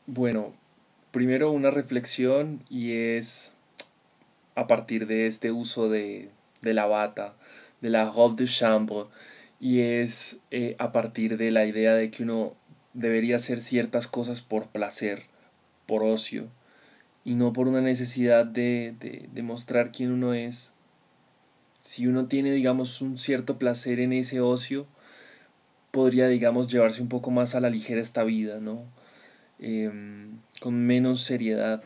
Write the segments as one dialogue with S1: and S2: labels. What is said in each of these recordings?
S1: Bueno, primero una reflexión y es a partir de este uso de la bata, de la robe de chambre, y es a partir de la idea de que uno debería hacer ciertas cosas por placer, por ocio, y no por una necesidad de demostrar quién uno es. Si uno tiene, digamos, un cierto placer en ese ocio, podría, digamos, llevarse un poco más a la ligera esta vida, ¿no? Con menos seriedad,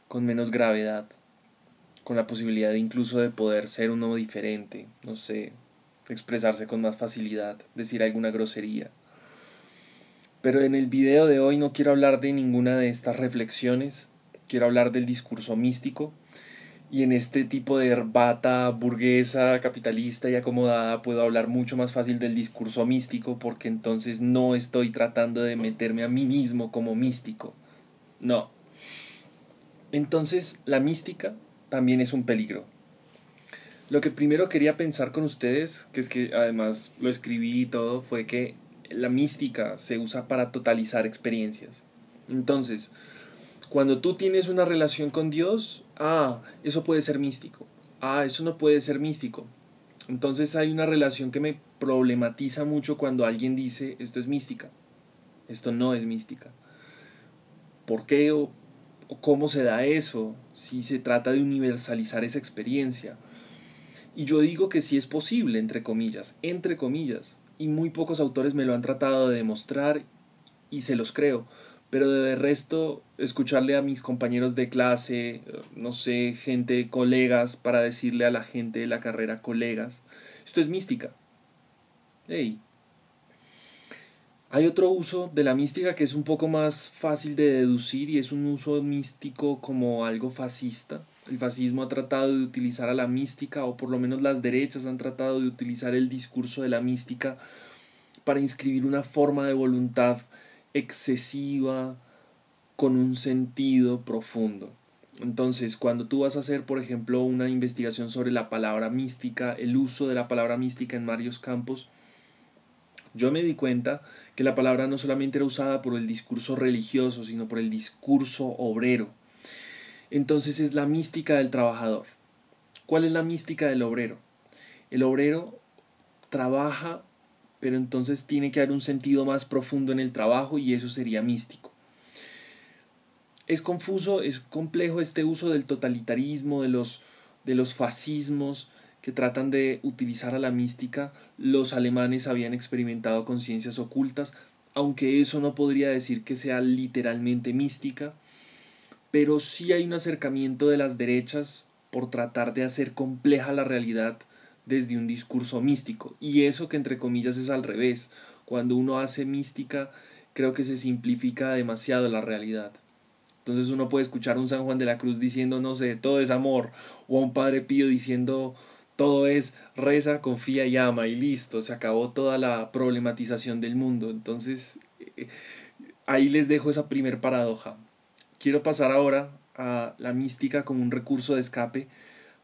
S1: con menos gravedad, con la posibilidad incluso de poder ser uno diferente, no sé, expresarse con más facilidad, decir alguna grosería. Pero en el video de hoy no quiero hablar de ninguna de estas reflexiones, quiero hablar del discurso místico, y en este tipo de herbata burguesa, capitalista y acomodada puedo hablar mucho más fácil del discurso místico porque entonces no estoy tratando de meterme a mí mismo como místico. No. Entonces la mística también es un peligro. Lo que primero quería pensar con ustedes, que es que además lo escribí y todo, fue que la mística se usa para totalizar experiencias. Entonces, cuando tú tienes una relación con Dios, eso puede ser místico. Eso no puede ser místico. Entonces hay una relación que me problematiza mucho cuando alguien dice, esto es mística, esto no es mística. ¿Por qué o cómo se da eso si se trata de universalizar esa experiencia? Y yo digo que sí es posible, entre comillas, y muy pocos autores me lo han tratado de demostrar y se los creo. Pero de resto, escucharle a mis compañeros de clase, no sé, gente, colegas, para decirle a la gente de la carrera, colegas, esto es mística. Hey. Hay otro uso de la mística que es un poco más fácil de deducir y es un uso místico como algo fascista. El fascismo ha tratado de utilizar a la mística, o por lo menos las derechas han tratado de utilizar el discurso de la mística para inscribir una forma de voluntad excesiva con un sentido profundo. Entonces, cuando tú vas a hacer, por ejemplo, una investigación sobre la palabra mística, el uso de la palabra mística en varios campos, yo me di cuenta que la palabra no solamente era usada por el discurso religioso, sino por el discurso obrero. Entonces es la mística del trabajador. ¿Cuál es la mística del obrero? El obrero trabaja, pero entonces tiene que haber un sentido más profundo en el trabajo y eso sería místico. Es confuso, es complejo este uso del totalitarismo, de los fascismos que tratan de utilizar a la mística. Los alemanes habían experimentado con ciencias ocultas, aunque eso no podría decir que sea literalmente mística, pero sí hay un acercamiento de las derechas por tratar de hacer compleja la realidad desde un discurso místico. Y eso que entre comillas es al revés. Cuando uno hace mística, creo que se simplifica demasiado la realidad. Entonces uno puede escuchar a un San Juan de la Cruz diciendo, no sé, todo es amor, o a un Padre Pío diciendo, todo es reza, confía y ama, y listo, se acabó toda la problematización del mundo. Entonces, ahí les dejo esa primer paradoja. Quiero pasar ahora a la mística como un recurso de escape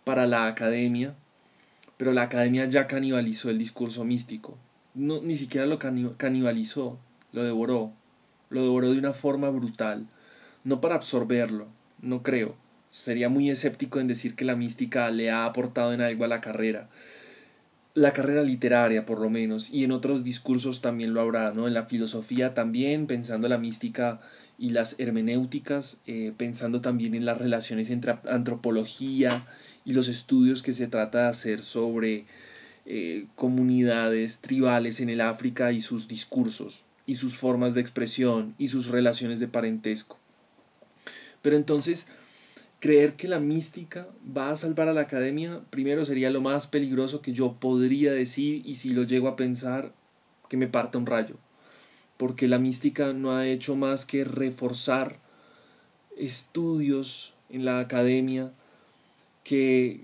S1: para la academia, pero la academia ya canibalizó el discurso místico. No, ni siquiera lo canibalizó, lo devoró. Lo devoró de una forma brutal. No para absorberlo, no creo. Sería muy escéptico en decir que la mística le ha aportado en algo a la carrera literaria por lo menos, y en otros discursos también lo habrá, ¿no? En la filosofía también, pensando la mística y las hermenéuticas, pensando también en las relaciones entre antropología y los estudios que se trata de hacer sobre comunidades tribales en el África y sus discursos, y sus formas de expresión, y sus relaciones de parentesco. Pero entonces, creer que la mística va a salvar a la academia, primero sería lo más peligroso que yo podría decir, y si lo llego a pensar, que me parta un rayo. Porque la mística no ha hecho más que reforzar estudios en la academia que,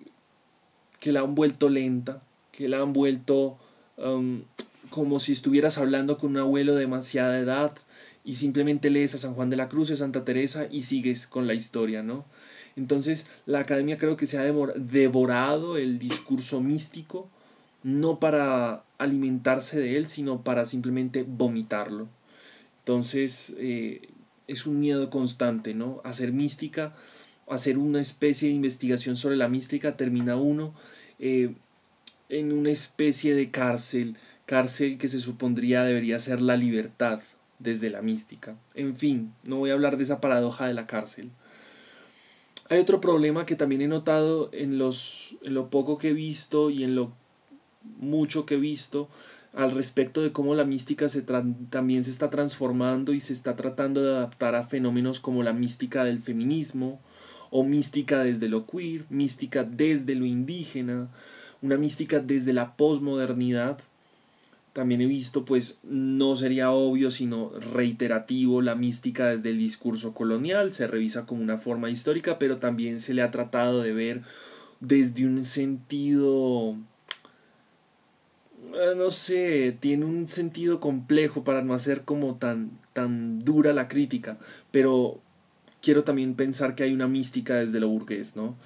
S1: que la han vuelto lenta, que la han vuelto como si estuvieras hablando con un abuelo de demasiada edad y simplemente lees a San Juan de la Cruz, a Santa Teresa y sigues con la historia, ¿no? Entonces la academia creo que se ha devorado el discurso místico, no para alimentarse de él, sino para simplemente vomitarlo. Entonces, es un miedo constante, ¿no? Hacer mística, hacer una especie de investigación sobre la mística, termina uno eh, en una especie de cárcel que se supondría debería ser la libertad desde la mística. En fin, no voy a hablar de esa paradoja de la cárcel. Hay otro problema que también he notado en lo poco que he visto y en lo mucho que he visto al respecto de cómo la mística también se está transformando y se está tratando de adaptar a fenómenos como la mística del feminismo o mística desde lo queer, mística desde lo indígena, una mística desde la posmodernidad. También he visto, pues no sería obvio sino reiterativo, la mística desde el discurso colonial, se revisa como una forma histórica, pero también se le ha tratado de ver desde un sentido, no sé, tiene un sentido complejo para no hacer como tan dura la crítica, pero quiero también pensar que hay una mística desde lo burgués, ¿no?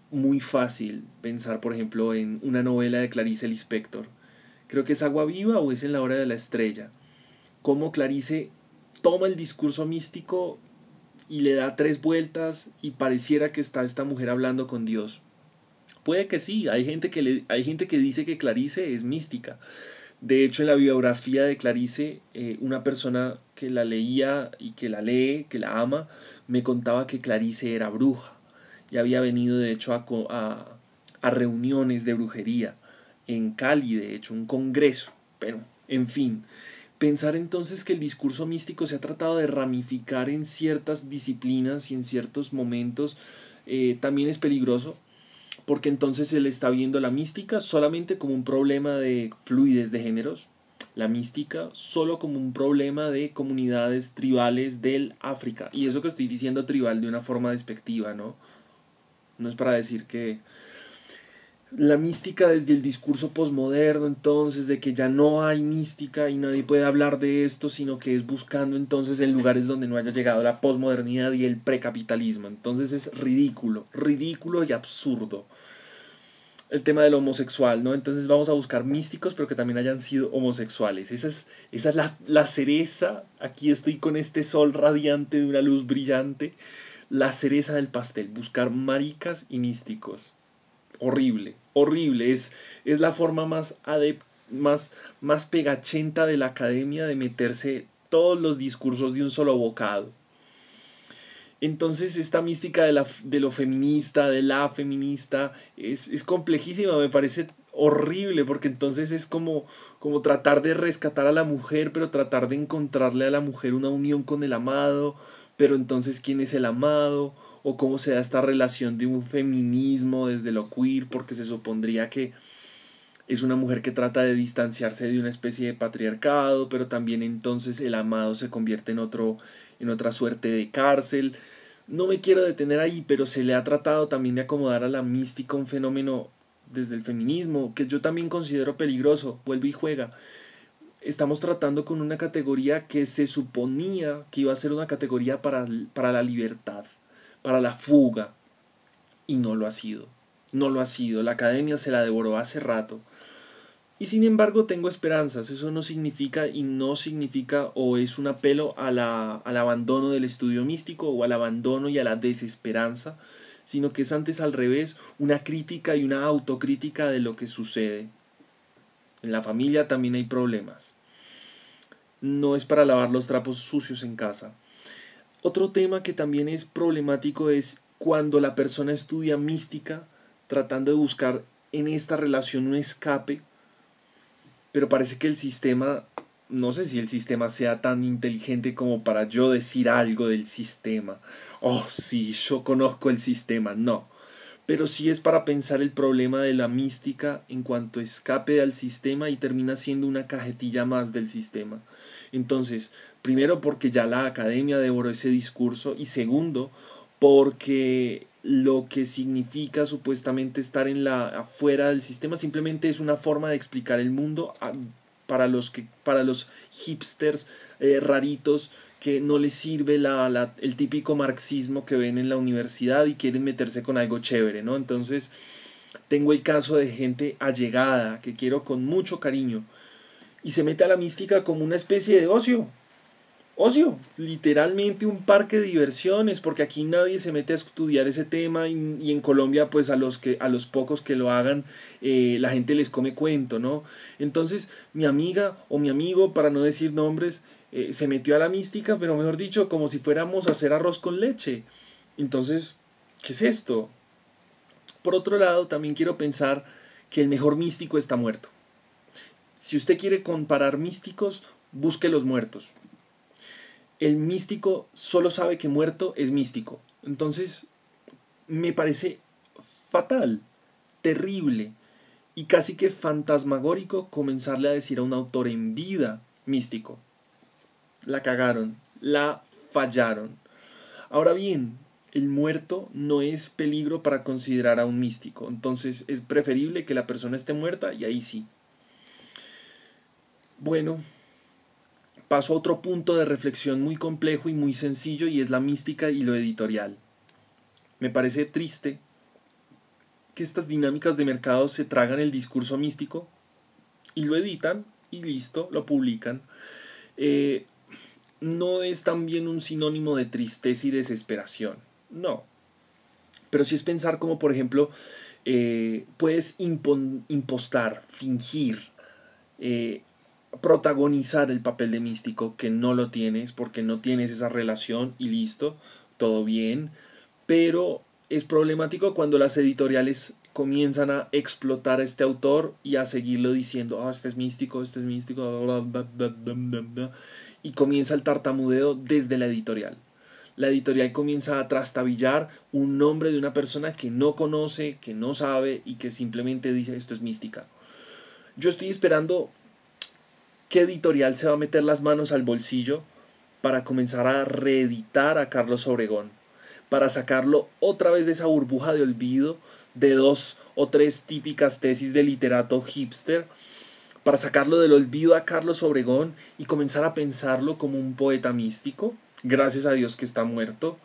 S1: Muy fácil pensar, por ejemplo, en una novela de Clarice Lispector. Creo que es Agua Viva o es En la Hora de la Estrella. Cómo Clarice toma el discurso místico y le da 3 vueltas y pareciera que está esta mujer hablando con Dios. Puede que sí, hay gente que dice que Clarice es mística. De hecho, en la biografía de Clarice, una persona que la leía y que la lee, que la ama, me contaba que Clarice era bruja y había venido de hecho a reuniones de brujería en Cali, de hecho, un congreso. Pero, en fin, pensar entonces que el discurso místico se ha tratado de ramificar en ciertas disciplinas y en ciertos momentos también es peligroso, porque entonces se le está viendo la mística solamente como un problema de fluidez de géneros, la mística solo como un problema de comunidades tribales del África. Y eso que estoy diciendo tribal de una forma despectiva, ¿no? No es para decir que la mística desde el discurso posmoderno, entonces, de que ya no hay mística y nadie puede hablar de esto, sino que es buscando entonces en lugares donde no haya llegado la posmodernidad y el precapitalismo. Entonces es ridículo, ridículo y absurdo el tema del homosexual, ¿no? Entonces vamos a buscar místicos, pero que también hayan sido homosexuales. Esa es la cereza. Aquí estoy con este sol radiante de una luz brillante. La cereza del pastel, buscar maricas y místicos. Horrible, horrible. Es la forma más pegachenta de la academia de meterse todos los discursos de un solo bocado. Entonces esta mística de lo feminista, de la feminista, es complejísima, me parece horrible, porque entonces es como tratar de rescatar a la mujer, pero tratar de encontrarle a la mujer una unión con el amado, pero entonces ¿quién es el amado? O cómo se da esta relación de un feminismo desde lo queer, porque se supondría que es una mujer que trata de distanciarse de una especie de patriarcado, pero también entonces el amado se convierte en otra suerte de cárcel. No me quiero detener ahí, pero se le ha tratado también de acomodar a la mística un fenómeno desde el feminismo, que yo también considero peligroso, vuelve y juega. Estamos tratando con una categoría que se suponía que iba a ser una categoría para la libertad, para la fuga, y no lo ha sido. No lo ha sido, la academia se la devoró hace rato. Y sin embargo tengo esperanzas, eso no significa y no significa o es un apelo al abandono del estudio místico o al abandono y a la desesperanza, sino que es antes al revés, una crítica y una autocrítica de lo que sucede. En la familia también hay problemas. No es para lavar los trapos sucios en casa. Otro tema que también es problemático es cuando la persona estudia mística tratando de buscar en esta relación un escape, pero parece que el sistema, no sé si el sistema sea tan inteligente como para yo decir algo del sistema. Oh, sí, yo conozco el sistema, no. Pero sí es para pensar el problema de la mística en cuanto escape al sistema y termina siendo una cajetilla más del sistema. Entonces, primero porque ya la academia devoró ese discurso y segundo porque lo que significa supuestamente estar afuera del sistema simplemente es una forma de explicar el mundo para los hipsters raritos que no les sirve el típico marxismo que ven en la universidad y quieren meterse con algo chévere, ¿no? Entonces tengo el caso de gente allegada que quiero con mucho cariño y se mete a la mística como una especie de ocio. ocio, literalmente un parque de diversiones, porque aquí nadie se mete a estudiar ese tema y en Colombia pues a los pocos que lo hagan la gente les come cuento, ¿no? Entonces mi amiga o mi amigo, para no decir nombres, se metió a la mística, pero mejor dicho, como si fuéramos a hacer arroz con leche. Entonces, ¿qué es esto? Por otro lado, también quiero pensar que el mejor místico está muerto. Si usted quiere comparar místicos, busque los muertos. El místico solo sabe que muerto es místico. Entonces, me parece fatal, terrible y casi que fantasmagórico comenzarle a decir a un autor en vida místico. La cagaron, la fallaron. Ahora bien, el muerto no es peligro para considerar a un místico. Entonces es preferible que la persona esté muerta y ahí sí. Bueno, paso a otro punto de reflexión muy complejo y muy sencillo y es la mística y lo editorial. Me parece triste que estas dinámicas de mercado se tragan el discurso místico y lo editan y listo, lo publican. Eh, no es también un sinónimo de tristeza y desesperación, no. Pero sí es pensar como, por ejemplo, puedes impostar, fingir, eh, protagonizar el papel de místico que no lo tienes porque no tienes esa relación y listo, todo bien, pero es problemático cuando las editoriales comienzan a explotar a este autor y a seguirlo diciendo, este es místico, bla, bla, bla, bla, bla, bla, y comienza el tartamudeo desde la editorial. La editorial comienza a trastabillar un nombre de una persona que no conoce, que no sabe y que simplemente dice esto es mística. Yo estoy esperando qué editorial se va a meter las manos al bolsillo para comenzar a reeditar a Carlos Obregón, para sacarlo otra vez de esa burbuja de olvido de 2 o 3 típicas tesis de literato hipster, para sacarlo del olvido a Carlos Obregón y comenzar a pensarlo como un poeta místico, gracias a Dios que está muerto,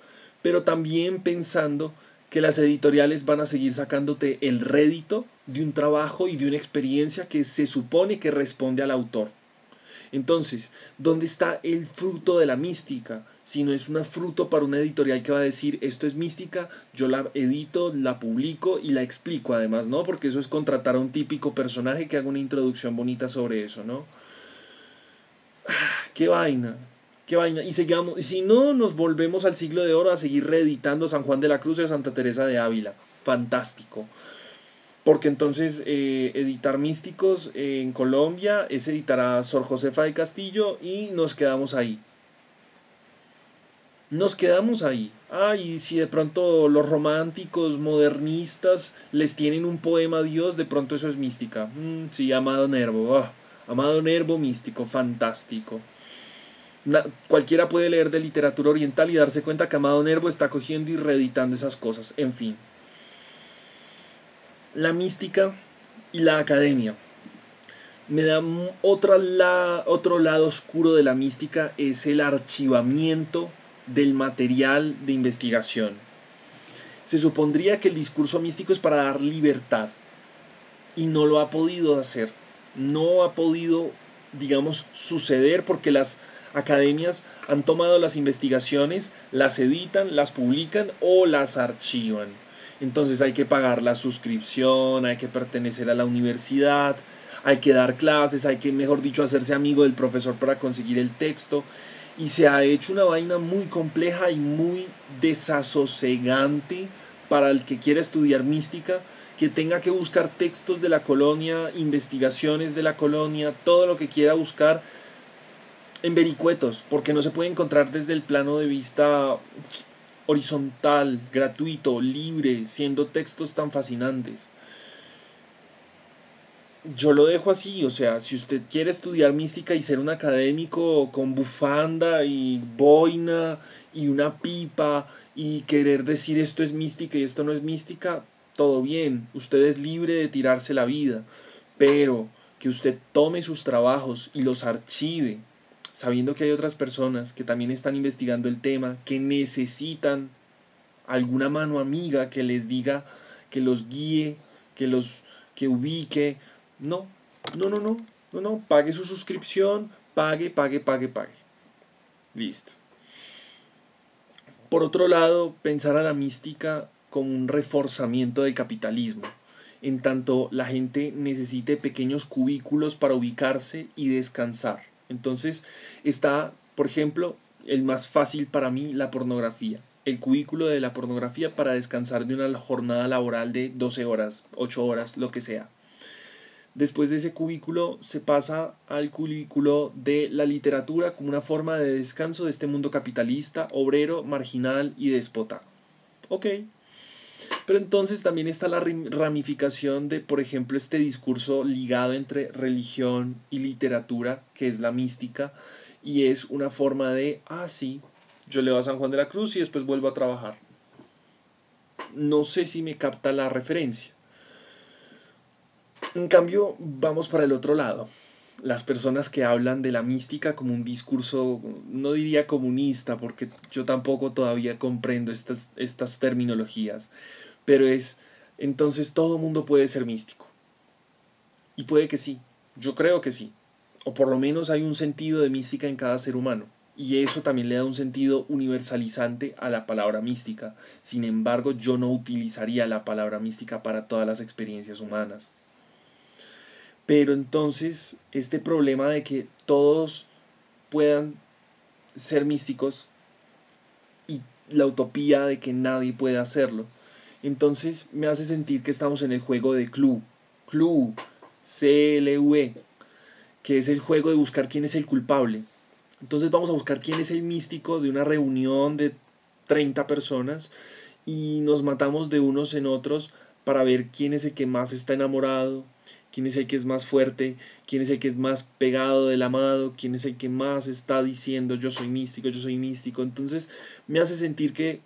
S1: pero también pensando que las editoriales van a seguir sacándote el rédito de un trabajo y de una experiencia que se supone que responde al autor. Entonces, ¿dónde está el fruto de la mística? Si no es un fruto para una editorial que va a decir esto es mística, yo la edito, la publico y la explico además, ¿no? Porque eso es contratar a un típico personaje que haga una introducción bonita sobre eso, ¿no? ¡Qué vaina! ¡Qué vaina! Y sigamos, y si no, nos volvemos al siglo de oro a seguir reeditando San Juan de la Cruz y a Santa Teresa de Ávila. Fantástico. Porque entonces editar místicos en Colombia es editar a Sor Josefa de Castillo y nos quedamos ahí. Nos quedamos ahí. Y si de pronto los románticos, modernistas, les tienen un poema a Dios, de pronto eso es mística. Sí, Amado Nervo. Amado Nervo, místico, fantástico. Cualquiera puede leer de literatura oriental y darse cuenta que Amado Nervo está cogiendo y reeditando esas cosas. En fin. La mística y la academia. Me da otro lado oscuro de la mística, es el archivamiento del material de investigación. Se supondría que el discurso místico es para dar libertad y no lo ha podido hacer. No ha podido, digamos, suceder porque las academias han tomado las investigaciones, las editan, las publican o las archivan. Entonces hay que pagar la suscripción, hay que pertenecer a la universidad, hay que dar clases, hay que, mejor dicho, hacerse amigo del profesor para conseguir el texto. Y se ha hecho una vaina muy compleja y muy desasosegante para el que quiera estudiar mística, que tenga que buscar textos de la colonia, investigaciones de la colonia, todo lo que quiera buscar en vericuetos, porque no se puede encontrar desde el plano de vista horizontal, gratuito, libre, siendo textos tan fascinantes. Yo lo dejo así, o sea, si usted quiere estudiar mística y ser un académico con bufanda y boina y una pipa y querer decir esto es mística y esto no es mística, todo bien, usted es libre de tirarse la vida, pero que usted tome sus trabajos y los archive, sabiendo que hay otras personas que también están investigando el tema, que necesitan alguna mano amiga que les diga, que los guíe, que ubique. No, no, no, no, no, no, pague su suscripción, pague, pague, pague, pague. Listo. Por otro lado, pensar a la mística como un reforzamiento del capitalismo, en tanto la gente necesite pequeños cubículos para ubicarse y descansar. Entonces está, por ejemplo, el más fácil para mí, la pornografía. El cubículo de la pornografía para descansar de una jornada laboral de 12 horas, 8 horas, lo que sea. Después de ese cubículo se pasa al cubículo de la literatura como una forma de descanso de este mundo capitalista, obrero, marginal y déspota. Ok. Pero entonces también está la ramificación de, por ejemplo, este discurso ligado entre religión y literatura, que es la mística, y es una forma de, sí, yo leo a San Juan de la Cruz y después vuelvo a trabajar. No sé si me capta la referencia. En cambio, vamos para el otro lado. Las personas que hablan de la mística como un discurso, no diría comunista, porque yo tampoco todavía comprendo estas terminologías, pero es, entonces todo mundo puede ser místico. Y puede que sí, yo creo que sí. O por lo menos hay un sentido de mística en cada ser humano. Y eso también le da un sentido universalizante a la palabra mística. Sin embargo, yo no utilizaría la palabra mística para todas las experiencias humanas. Pero entonces, este problema de que todos puedan ser místicos y la utopía de que nadie puede hacerlo, entonces me hace sentir que estamos en el juego de Clue, CLUE, que es el juego de buscar quién es el culpable. Entonces vamos a buscar quién es el místico de una reunión de 30 personas y nos matamos de unos en otros para ver quién es el que más está enamorado, quién es el que es más fuerte, quién es el que es más pegado del amado, quién es el que más está diciendo yo soy místico, yo soy místico. Entonces me hace sentir que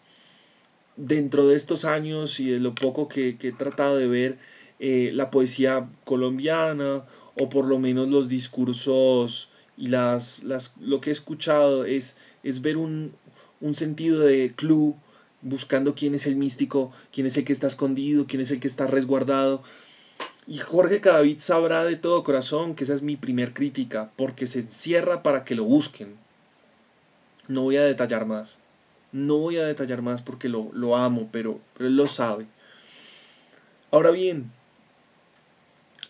S1: dentro de estos años y de lo poco que he tratado de ver la poesía colombiana, o por lo menos los discursos y lo que he escuchado es ver un sentido de clue, buscando quién es el místico, quién es el que está escondido, quién es el que está resguardado. Y Jorge Cadavid sabrá de todo corazón que esa es mi primer crítica, porque se encierra para que lo busquen. No voy a detallar más. No voy a detallar más porque lo amo, pero él lo sabe. Ahora bien,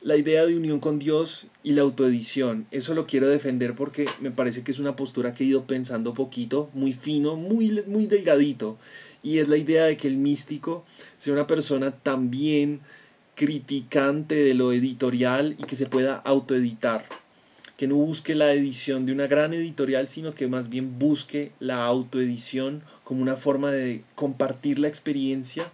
S1: la idea de unión con Dios y la autoedición, eso lo quiero defender porque me parece que es una postura que he ido pensando poquito, muy fino, muy delgadito. Y es la idea de que el místico sea una persona también criticante de lo editorial y que se pueda autoeditar. Que no busque la edición de una gran editorial, sino que más bien busque la autoedición como una forma de compartir la experiencia,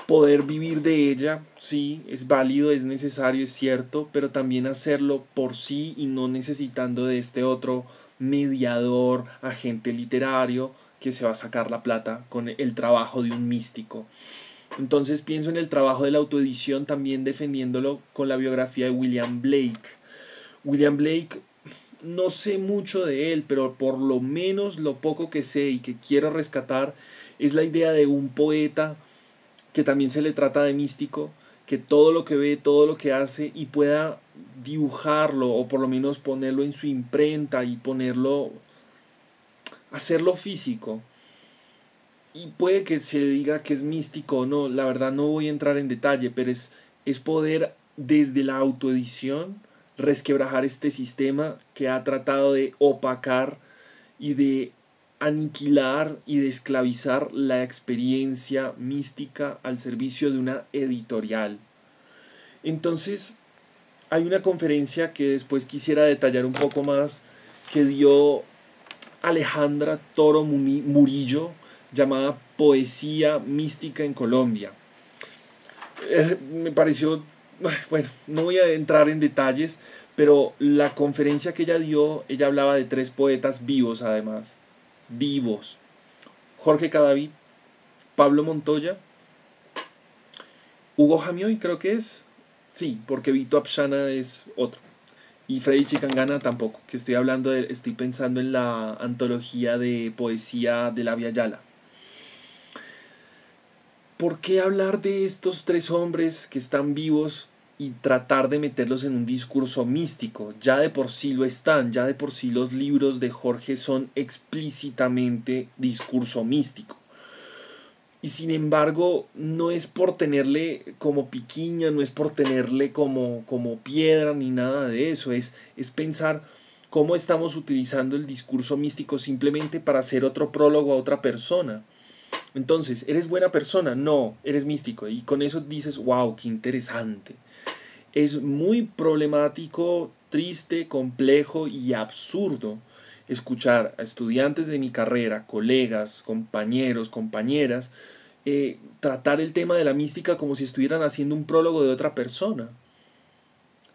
S1: poder vivir de ella, sí, es válido, es necesario, es cierto, pero también hacerlo por sí y no necesitando de este otro mediador, agente literario, que se va a sacar la plata con el trabajo de un místico. Entonces pienso en el trabajo de la autoedición también defendiéndolo con la biografía de William Blake. William Blake, no sé mucho de él, pero por lo menos lo poco que sé y que quiero rescatar es la idea de un poeta que también se le trata de místico, que todo lo que ve, todo lo que hace y pueda dibujarlo o por lo menos ponerlo en su imprenta y ponerlo, hacerlo físico. Y puede que se diga que es místico o no, la verdad no voy a entrar en detalle, pero es poder desde la autoedición resquebrajar este sistema que ha tratado de opacar y de aniquilar y de esclavizar la experiencia mística al servicio de una editorial. Entonces, hay una conferencia que después quisiera detallar un poco más, que dio Alejandra Toro Murillo, llamada Poesía Mística en Colombia. Me pareció, bueno, no voy a entrar en detalles, pero la conferencia que ella dio, ella hablaba de 3 poetas vivos además, vivos. Jorge Cadavid, Pablo Montoya, Hugo Jamioy creo que es, sí, porque Vito Apshana es otro. Y Freddy Chicangana tampoco, que estoy pensando en la antología de poesía de la Via Yala. ¿Por qué hablar de estos 3 hombres que están vivos y tratar de meterlos en un discurso místico. Ya de por sí lo están, ya de por sí los libros de Jorge son explícitamente discurso místico. Y sin embargo, no es por tenerle como piquiña, no es por tenerle como piedra ni nada de eso, es pensar cómo estamos utilizando el discurso místico simplemente para hacer otro prólogo a otra persona. Entonces, ¿eres buena persona? No, eres místico. Y con eso dices, wow, qué interesante. Es muy problemático, triste, complejo y absurdo escuchar a estudiantes de mi carrera, colegas, compañeros, compañeras, tratar el tema de la mística como si estuvieran haciendo un prólogo de otra persona.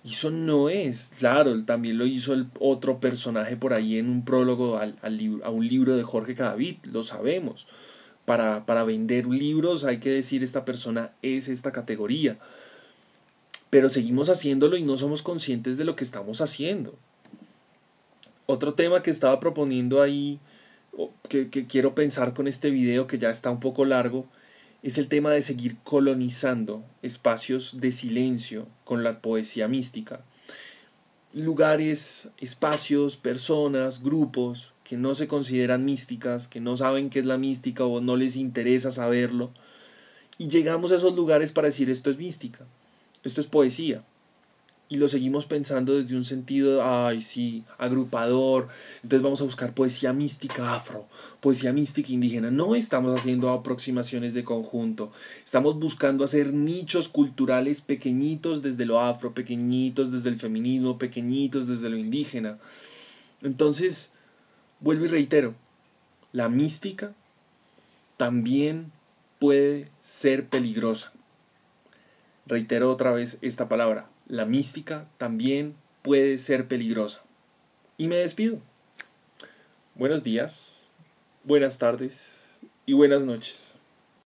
S1: Y eso no es, claro, también lo hizo el otro personaje por ahí en un prólogo a un libro de Jorge Cadavid, lo sabemos. Para vender libros hay que decir esta persona es esta categoría. Pero seguimos haciéndolo y no somos conscientes de lo que estamos haciendo. Otro tema que estaba proponiendo ahí, que quiero pensar con este video que ya está un poco largo, es el tema de seguir colonizando espacios de silencio con la poesía mística. Lugares, espacios, personas, grupos que no se consideran místicas, que no saben qué es la mística o no les interesa saberlo. Y llegamos a esos lugares para decir esto es mística, esto es poesía. Y lo seguimos pensando desde un sentido, ay sí, agrupador, entonces vamos a buscar poesía mística afro, poesía mística indígena. No estamos haciendo aproximaciones de conjunto, estamos buscando hacer nichos culturales pequeñitos desde lo afro, pequeñitos desde el feminismo, pequeñitos desde lo indígena. Entonces, vuelvo y reitero, la mística también puede ser peligrosa. Reitero otra vez esta palabra. La mística también puede ser peligrosa. Y me despido. Buenos días, buenas tardes y buenas noches.